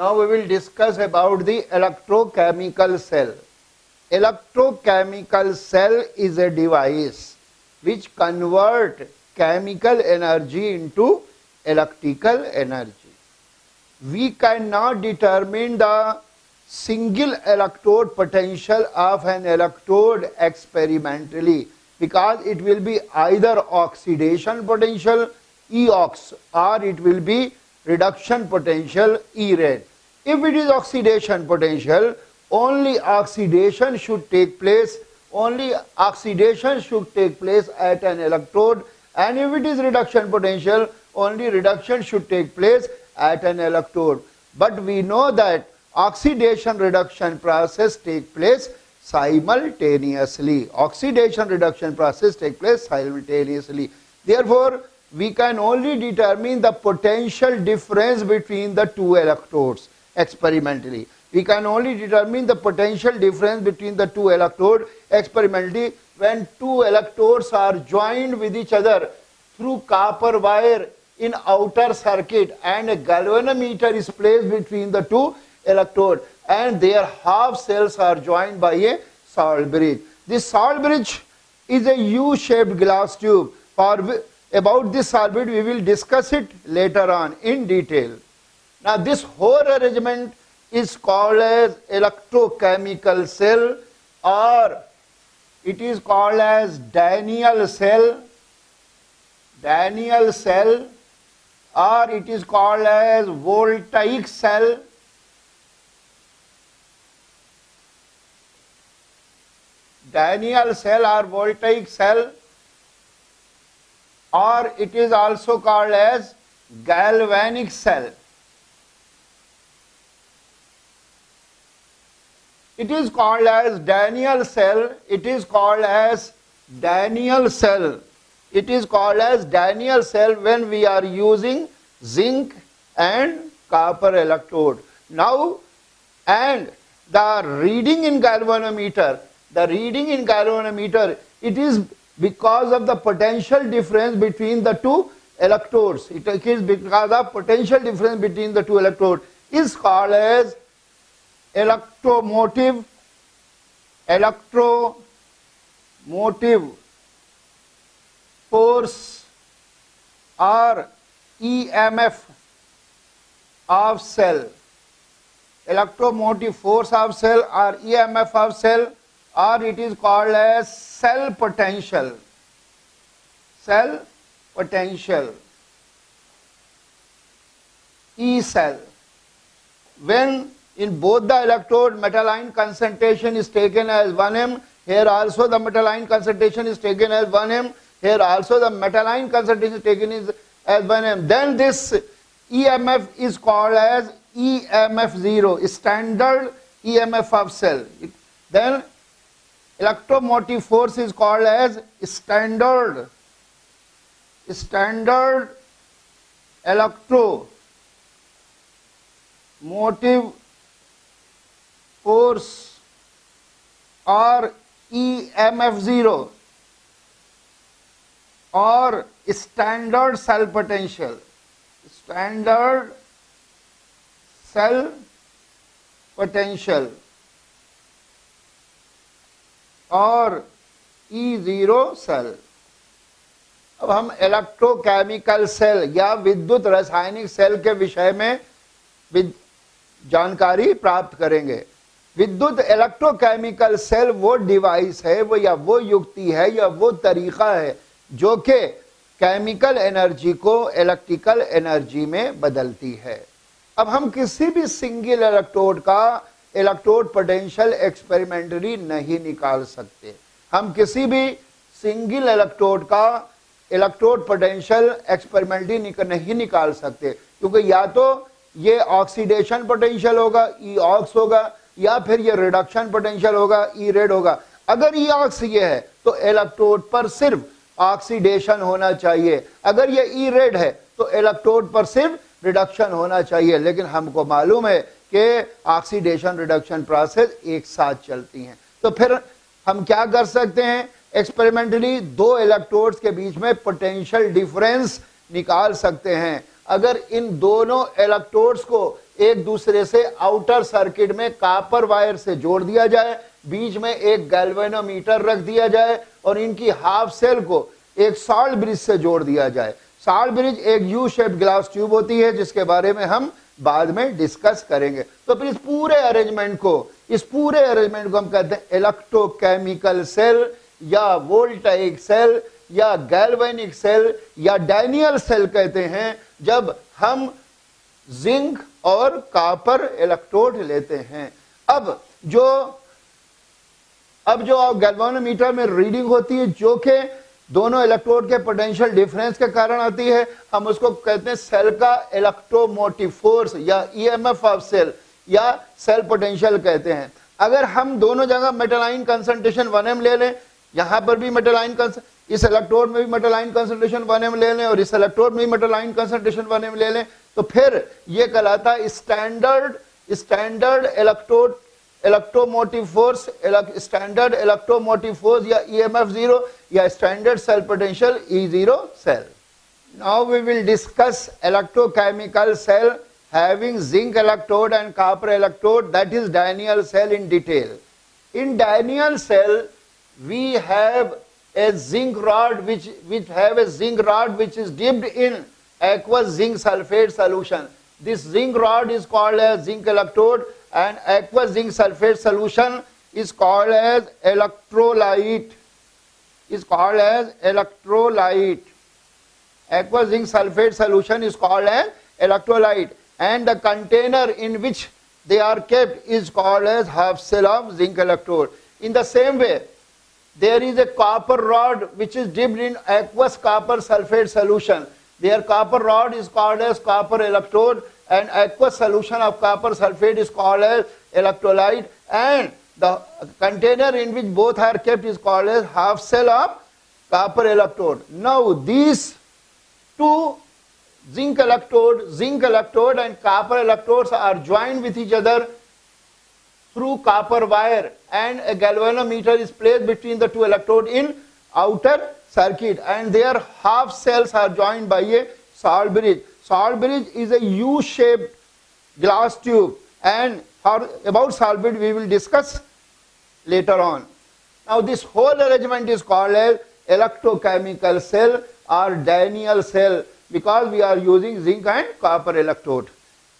Now we will discuss about the electrochemical cell. Electrochemical cell is a device which convert chemical energy into electrical energy. We cannot determine the single electrode potential of an electrode experimentally, because it will be either oxidation potential EOX or it will be reduction potential ERAD. If it is oxidation potential, only oxidation should take place at an electrode, and if it is reduction potential, only reduction should take place at an electrode. But we know that oxidation reduction process take place simultaneously. Oxidation reduction process take place simultaneously. Therefore, we can only determine the potential difference between the two electrodes experimentally. We can only determine the potential difference between the two electrodes experimentally when two electrodes are joined with each other through copper wire in outer circuit, and a galvanometer is placed between the two electrodes, and their half cells are joined by a salt bridge. This salt bridge is a U-shaped glass tube. About this salt bridge we will discuss it later on in detail. Now this whole arrangement is called as electrochemical cell, or it is called as Daniel cell, or it is called as Voltaic cell, Daniel cell or Voltaic cell, or it is also called as Galvanic cell. It is called as Daniel cell, it is called as Daniel cell. It is called as Daniel cell when we are using zinc and copper electrode. Now, and the reading in galvanometer, it is because of the potential difference between the two electrodes. It is because of potential difference between the two electrodes is called as electromotive force or EMF of cell. Electromotive force of cell or EMF of cell, or it is called as cell potential. E cell. When in both the electrode metal ion concentration is taken as 1m, here also the metal ion concentration is taken as 1m, here also the metal ion concentration is taken as 1m. Then this EMF is called as EMF 0, standard EMF of cell. Then electromotive force is called as standard electromotive force or EMF 0, or standard cell potential. Standard cell potential और E0 cell. अब हम electrochemical cell या विद्युत रासायनिक cell के विषय में जानकारी प्राप्त करेंगे. विद्युत इलेक्ट्रोकेमिकल सेल वो डिवाइस है, वो युक्ति है या वो तरीका है जो कि केमिकल एनर्जी को इलेक्ट्रिकल एनर्जी में बदलती है. अब हम किसी भी सिंगल इलेक्ट्रोड का इलेक्ट्रोड पोटेंशियल एक्सपेरिमेंटली नहीं निकाल सकते. हम किसी भी सिंगल इलेक्ट्रोड का इलेक्ट्रोड पोटेंशियल एक्सपेरिमेंटली नहीं निकाल सकते, क्योंकि या तो ये ऑक्सीडेशन पोटेंशियल होगा, ई ऑक्स होगा, या फिर ये रिडक्शन पोटेंशियल होगा, ई रेड होगा. अगर ई ऑक्स ये है तो इलेक्ट्रोड पर सिर्फ ऑक्सीडेशन होना चाहिए, अगर ये ई रेड है तो इलेक्ट्रोड पर सिर्फ रिडक्शन होना चाहिए. लेकिन हमको मालूम है कि ऑक्सीडेशन रिडक्शन प्रोसेस एक साथ चलती हैं. तो फिर हम क्या कर सकते हैं? एक्सपेरिमेंटली दो इलेक्ट्रोड्स के बीच में पोटेंशियल डिफरेंस निकाल सकते हैं. अगर इन दोनों इलेक्ट्रोड्स को एक दूसरे से आउटर सर्किट में कॉपर वायर से जोड़ दिया जाए, बीच में एक गैल्वेनोमीटर रख दिया जाए और इनकी हाफ सेल को एक सॉल्ट ब्रिज से जोड़ दिया जाए। सॉल्ट ब्रिज एक यू शेप्ड ग्लास ट्यूब होती है जिसके बारे में हम बाद में डिस्कस करेंगे। तो फिर इस पूरे अरेंजमेंट को हम कहते हैं इलेक्ट्रोकेमिकल सेल या वोल्टाइक सेल या गैल्वेनिक सेल या डैनियल सेल कहते हैं, जब हम जिंक और कॉपर इलेक्ट्रोड लेते हैं। अब जो गैल्वेनोमीटर में रीडिंग होती है जो कि दोनों इलेक्ट्रोड के पोटेंशियल डिफरेंस के कारण आती है, हम उसको कहते हैं सेल का इलेक्ट्रोमोटिव फोर्स या ईएमएफ ऑफ सेल या सेल पोटेंशियल कहते हैं। अगर हम दोनों जगह मेटालाइन कंसंट्रेशन 1m ले लें, यहां पर भी मेटालाइन, इस इलेक्ट्रोड में भी मेटालाइन कंसंट्रेशन 1m ले लें और इस इलेक्ट्रोड में भी मेटालाइन कंसंट्रेशन 1m ले लें, तो फिर ये कहलाता है standard electromotive force, standard electromotive force या ईएमएफ 0 या standard cell potential E0 cell. Now we will discuss electrochemical cell having zinc electrode and copper electrode, that is Daniell cell in detail. In Daniell cell we have a zinc rod which is dipped in aqueous zinc sulfate solution. This zinc rod is called as zinc electrode and aqueous zinc sulfate solution is called as electrolyte. Aqueous zinc sulfate solution is called as electrolyte, and the container in which they are kept is called as half cell of zinc electrode. In the same way, there is a copper rod which is dipped in aqueous copper sulfate solution. Their copper rod is called as copper electrode and aqueous solution of copper sulfate is called as electrolyte, and the container in which both are kept is called as half cell of copper electrode. Now these two zinc electrode and copper electrodes are joined with each other through copper wire, and a galvanometer is placed between the two electrodes in outer circuit, and their half cells are joined by a salt bridge. Salt bridge is a U-shaped glass tube, and about salt bridge we will discuss later on. Now this whole arrangement is called as electrochemical cell or Daniell cell, because we are using zinc and copper electrode.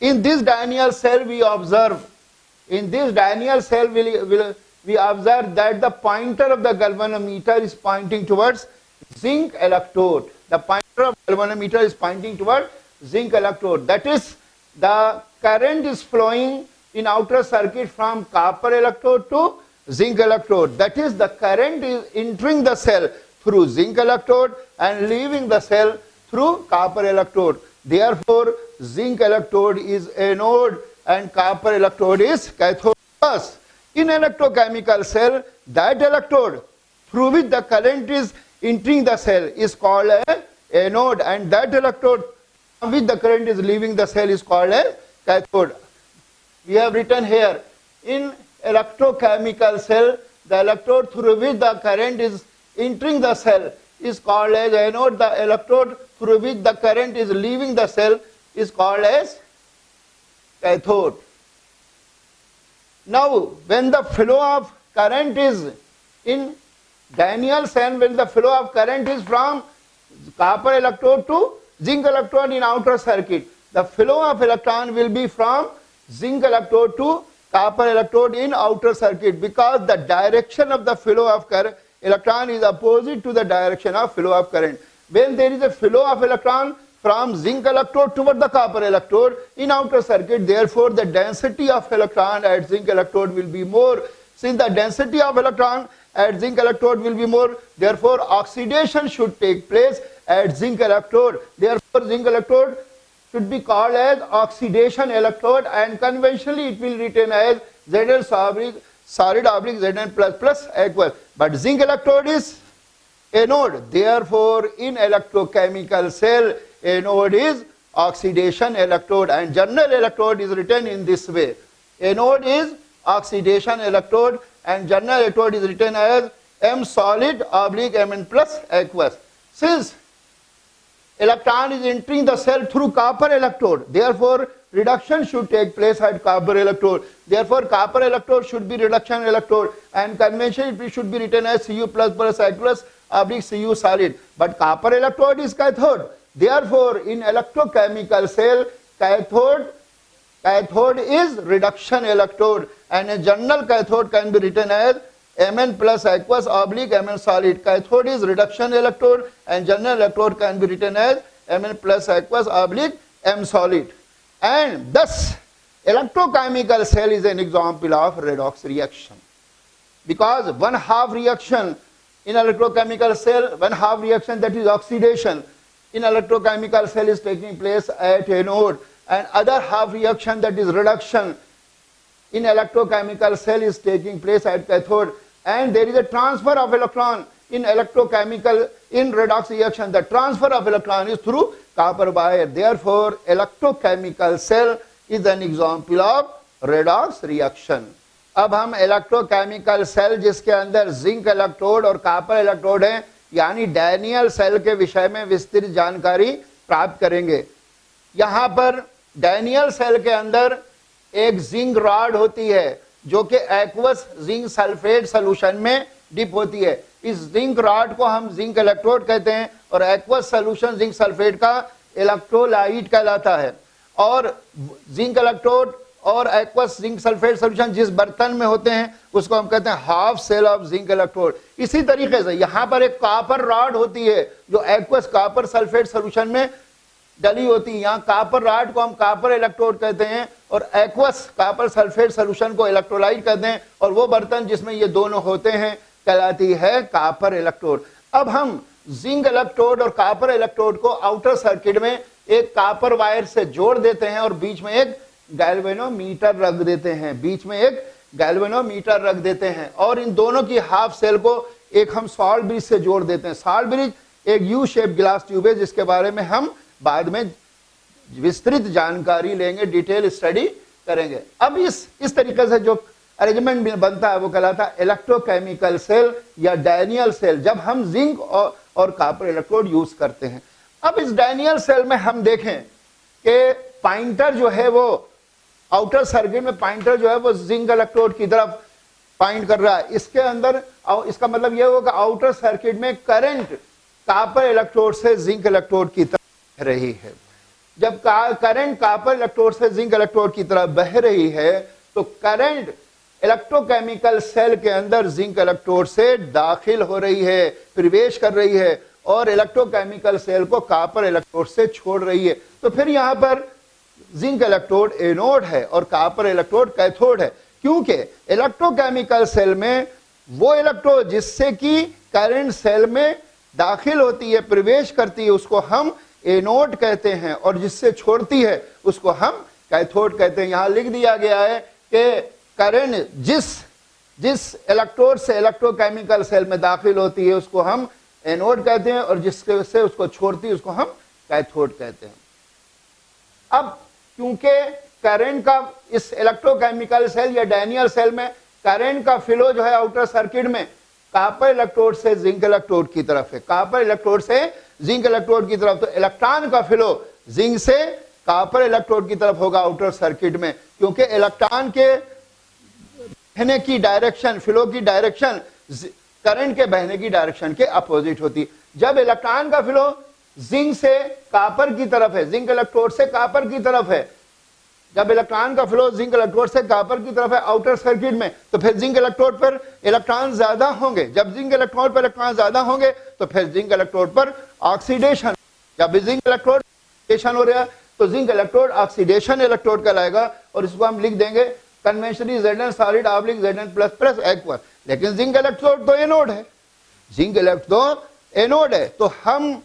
In this Daniell cell we observe that the pointer of the galvanometer is pointing towards zinc electrode. The pointer of galvanometer is pointing towards zinc electrode. That is, the current is flowing in outer circuit from copper electrode to zinc electrode. That is, the current is entering the cell through zinc electrode and leaving the cell through copper electrode. Therefore, zinc electrode is anode and copper electrode is cathode. Thus, in electrochemical cell, that electrode through which the current is entering the cell is called an anode, and that electrode from which the current is leaving the cell is called a cathode. We have written here, in electrochemical cell, the electrode through which the current is entering the cell is called as anode. The electrode through which the current is leaving the cell is called as cathode. Now, when the flow of current is in Daniell cell, when the flow of current is from copper electrode to zinc electrode in outer circuit, the flow of electron will be from zinc electrode to copper electrode in outer circuit, because the direction of the flow of electron is opposite to the direction of flow of current. When there is a flow of electron from zinc electrode toward the copper electrode in outer circuit, therefore the density of electron at zinc electrode will be more. Since the density of electron at zinc electrode will be more, therefore oxidation should take place at zinc electrode. Therefore zinc electrode should be called as oxidation electrode, and conventionally it will written as Zn solid oblique Zn plus aqueous. But zinc electrode is anode. Therefore, in electrochemical cell, anode is oxidation electrode, and general electrode is written in this way. Anode is oxidation electrode and general electrode is written as M solid oblique Mn plus aqueous. Since electron is entering the cell through copper electrode, therefore reduction should take place at copper electrode. Therefore, copper electrode should be reduction electrode, and conventionally it should be written as Cu plus aqueous oblique Cu solid. But copper electrode is cathode. Therefore, in electrochemical cell, cathode is reduction electrode, and a general cathode can be written as Mn plus aqueous oblique Mn solid. Cathode is reduction electrode, and general electrode can be written as Mn plus aqueous oblique M solid. And thus, electrochemical cell is an example of redox reaction. Because one half reaction in electrochemical cell, one half reaction, that is oxidation, in electrochemical cell is taking place at anode, and other half reaction, that is reduction, in electrochemical cell is taking place at cathode, and there is a transfer of electron in redox reaction. The transfer of electron is through copper wire. Therefore, electrochemical cell is an example of redox reaction. अब हम electrochemical cell जिसके अंदर zinc electrode और copper electrode है, यानी Daniel cell के विषय में विस्तृत जानकारी प्राप्त करेंगे। यहाँ पर डैनियल सेल के अंदर एक जिंक रॉड होती है जो कि एक्वस जिंक सल्फेट सॉल्यूशन में डिप होती है। इस जिंक रॉड को हम जिंक इलेक्ट्रोड कहते हैं, और एक्वस सॉल्यूशन जिंक सल्फेट का इलेक्ट्रोलाइट कहलाता है। और जिंक इलेक्ट्रोड और एक्वस जिंक सल्फेट सॉल्यूशन जिस बर्तन में होते हैं उसको हम कहते हैं half cell of zinc electrode. इसी तरीके से यहाँ पर एक कॉपर रॉड होती है जो एक्वस कॉपर सल्फेट सॉल्यूशन में डली होती है। यहाँ कॉपर रॉड को हम कॉपर इलेक्ट्रोड कहते हैं, और एक्वस कॉपर सल्फेट सॉल्यूशन को इलेक्ट्रोलाइट कहते हैं, और वो बर्तन जिसमें ये दोनों होते हैं कहलाती है कॉपर इलेक्ट्रोड। अब हम जिंक इलेक्ट्रोड और कॉपर इलेक्ट्रोड को आउटर सर्किट में एक कॉपर वायर से जोड़ देते हैं और बीच में एक गैल्वेनोमीटर रख देते हैं, बीच में एक गैल्वेनोमीटर रख देते हैं, और इन दोनों की हाफ सेल को एक हम सॉल्ट ब्रिज से जोड़ देते हैं। सॉल्ट ब्रिज एक यू शेप ग्लास ट्यूब है जिसके बारे में हम बाद में विस्तृत जानकारी लेंगे, डिटेल स्टडी करेंगे। अब इस तरीके से जो अरेंजमेंट बनता है वो कहलाता है इलेक्ट्रोकेमिकल सेल या डैनियल सेल, जब हम जिंक और कॉपर इलेक्ट्रोड यूज करते हैं। अब इस डैनियल सेल में हम देखें कि पॉइंटर जो है वो आउटर सर्किट में पॉइंटर जो है वो जिंक इलेक्ट्रोड की तरफ पॉइंट कर रहा है। इसके अंदर इसका मतलब यह होगा आउटर सर्किट में करंट कॉपर इलेक्ट्रोड से जिंक इलेक्ट्रोड की तरफ बह रही है। जब करंट कॉपर इलेक्ट्रोड से जिंक इलेक्ट्रोड की तरफ बह रही है तो करंट इलेक्ट्रोकेमिकल सेल के अंदर जिंक इलेक्ट्रोड से दाखिल हो रही है, प्रवेश कर रही है, और इलेक्ट्रोकेमिकल सेल को कॉपर इलेक्ट्रोड से छोड़ रही है। तो फिर यहाँ पर जिंक इलेक्ट्रोड एनोड है और कॉपर इलेक्ट्रोड कैथोड है, क्योंकि इलेक्ट्रोकेमिकल सेल में वो इलेक्ट्रोड जिससे कि करंट सेल में दाखिल होती है, प्रवेश करती है, उसको हम एनोड कहते हैं, और जिससे छोड़ती है उसको हम कैथोड कहते हैं। यहाँ लिख दिया गया है कि करंट जिस इलेक्ट्रोड से इलेक्ट्रोकेमिकल सेल में दाखिल होती है उसको हम एनोड कहते हैं, और जिससे से उसको छोड़ती है उसको हम कैथोड कहते हैं। अब क्योंकि करंट का इस इलेक्ट्रोकेमिकल सेल या डैनियल सेल में करंट का फ्लो जो है आउटर सर्किट में कॉपर इलेक्ट्रोड से जिंक इलेक्ट्रोड की तरफ है, कॉपर इलेक्ट्रोड से जिंक इलेक्ट्रोड की तरफ, तो इलेक्ट्रॉन का फ्लो जिंक से कॉपर इलेक्ट्रोड की तरफ होगा आउटर सर्किट में, क्योंकि इलेक्ट्रॉन के बहने की डायरेक्शन, फ्लो की डायरेक्शन करंट के बहने की डायरेक्शन के अपोजिट होती। जब इलेक्ट्रॉन का फ्लो जिंक से कॉपर की तरफ है, जिंक इलेक्ट्रोड से कॉपर की तरफ है, जब इलेक्ट्रॉन का फ्लो जिंक इलेक्ट्रोड से कॉपर की तरफ है आउटर सर्किट में, तो फिर जिंक इलेक्ट्रोड पर इलेक्ट्रॉन ज्यादा होंगे। जब जिंक इलेक्ट्रोड पर इलेक्ट्रॉन ज्यादा होंगे तो फिर जिंक इलेक्ट्रोड पर ऑक्सीडेशन, जब जिंक इलेक्ट्रोड ऑक्सीडेशन हो रहा है तो जिंक इलेक्ट्रोड ऑक्सीडेशन इलेक्ट्रोड कहलाएगा, और इसको हम लिख देंगे conventionally Zn solid oblique Zn plus plus aqueous. लेकिन जिंक इलेक्ट्रोड तो एनोड है, जिंक इलेक्ट्रोड एनोड है, तो हम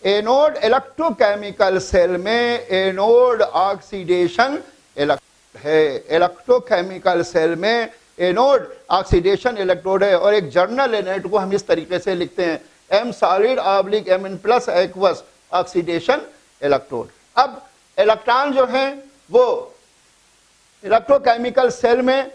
एनोड इलेक्ट्रोकेमिकल सेल में एनोड ऑक्सीडेशन है, इलेक्ट्रोकेमिकल सेल में एनोड ऑक्सीडेशन इलेक्ट्रोड है। और एक जर्नल एनोड को हम इस तरीके से लिखते हैं M solid oblique Mn plus aqueous oxidation electrode. अब इलेक्ट्रॉन जो है वो इलेक्ट्रोकेमिकल सेल में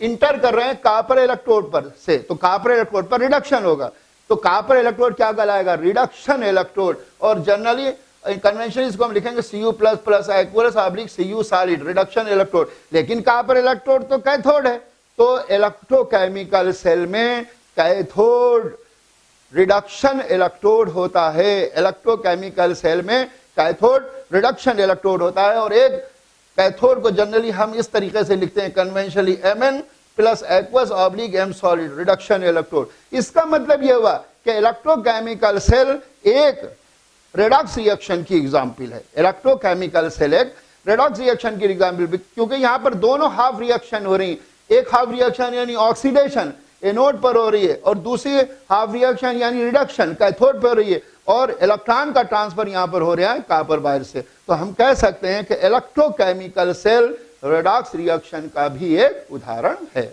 इंटर कर रहे हैं कॉपर इलेक्ट्रोड पर से, तो कॉपर इलेक्ट्रोड पर रिडक्शन होगा, तो कॉपर इलेक्ट्रोड क्या कहलाएगा, रिडक्शन इलेक्ट्रोड। और जनरली कन्वेंशन इसको हम लिखेंगे Cu plus plus aqueous oblique Cu solid reduction electrode, लेकिन कहाँ पर इलेक्ट्रोड तो कैथोड है, तो इलेक्ट्रोकेमिकल सेल में कैथोड रिडक्शन इलेक्ट्रोड होता है, इलेक्ट्रोकेमिकल सेल में कैथोड रिडक्शन इलेक्ट्रोड होता है। और एक कैथोड को जनरली हम इस तरीके से लिखते हैं conventionally Mn plus aqueous oblique M solid reduction electrode. इसका मतलब यह हुआ कि इलेक्ट्रोकेमिकल सेल एक रेडॉक्स रिएक्शन की एग्जाम्पल है, इलेक्ट्रोकेमिकल सेल एक रेडॉक्स रिएक्शन की एग्जाम्पल, क्योंकि यहां पर दोनों हाफ रिएक्शन हो रही, एक हाफ रिएक्शन यानी ऑक्सीडेशन एनोड पर हो रही है और दूसरी हाफ रिएक्शन यानी रिडक्शन कैथोड पर हो रही है, और इलेक्ट्रॉन का ट्रांसफर यहां पर हो रहा है कॉपर वायर से। तो हम कह सकते हैं कि इलेक्ट्रोकेमिकल सेल रेडॉक्स रिएक्शन का भी एक उदाहरण है।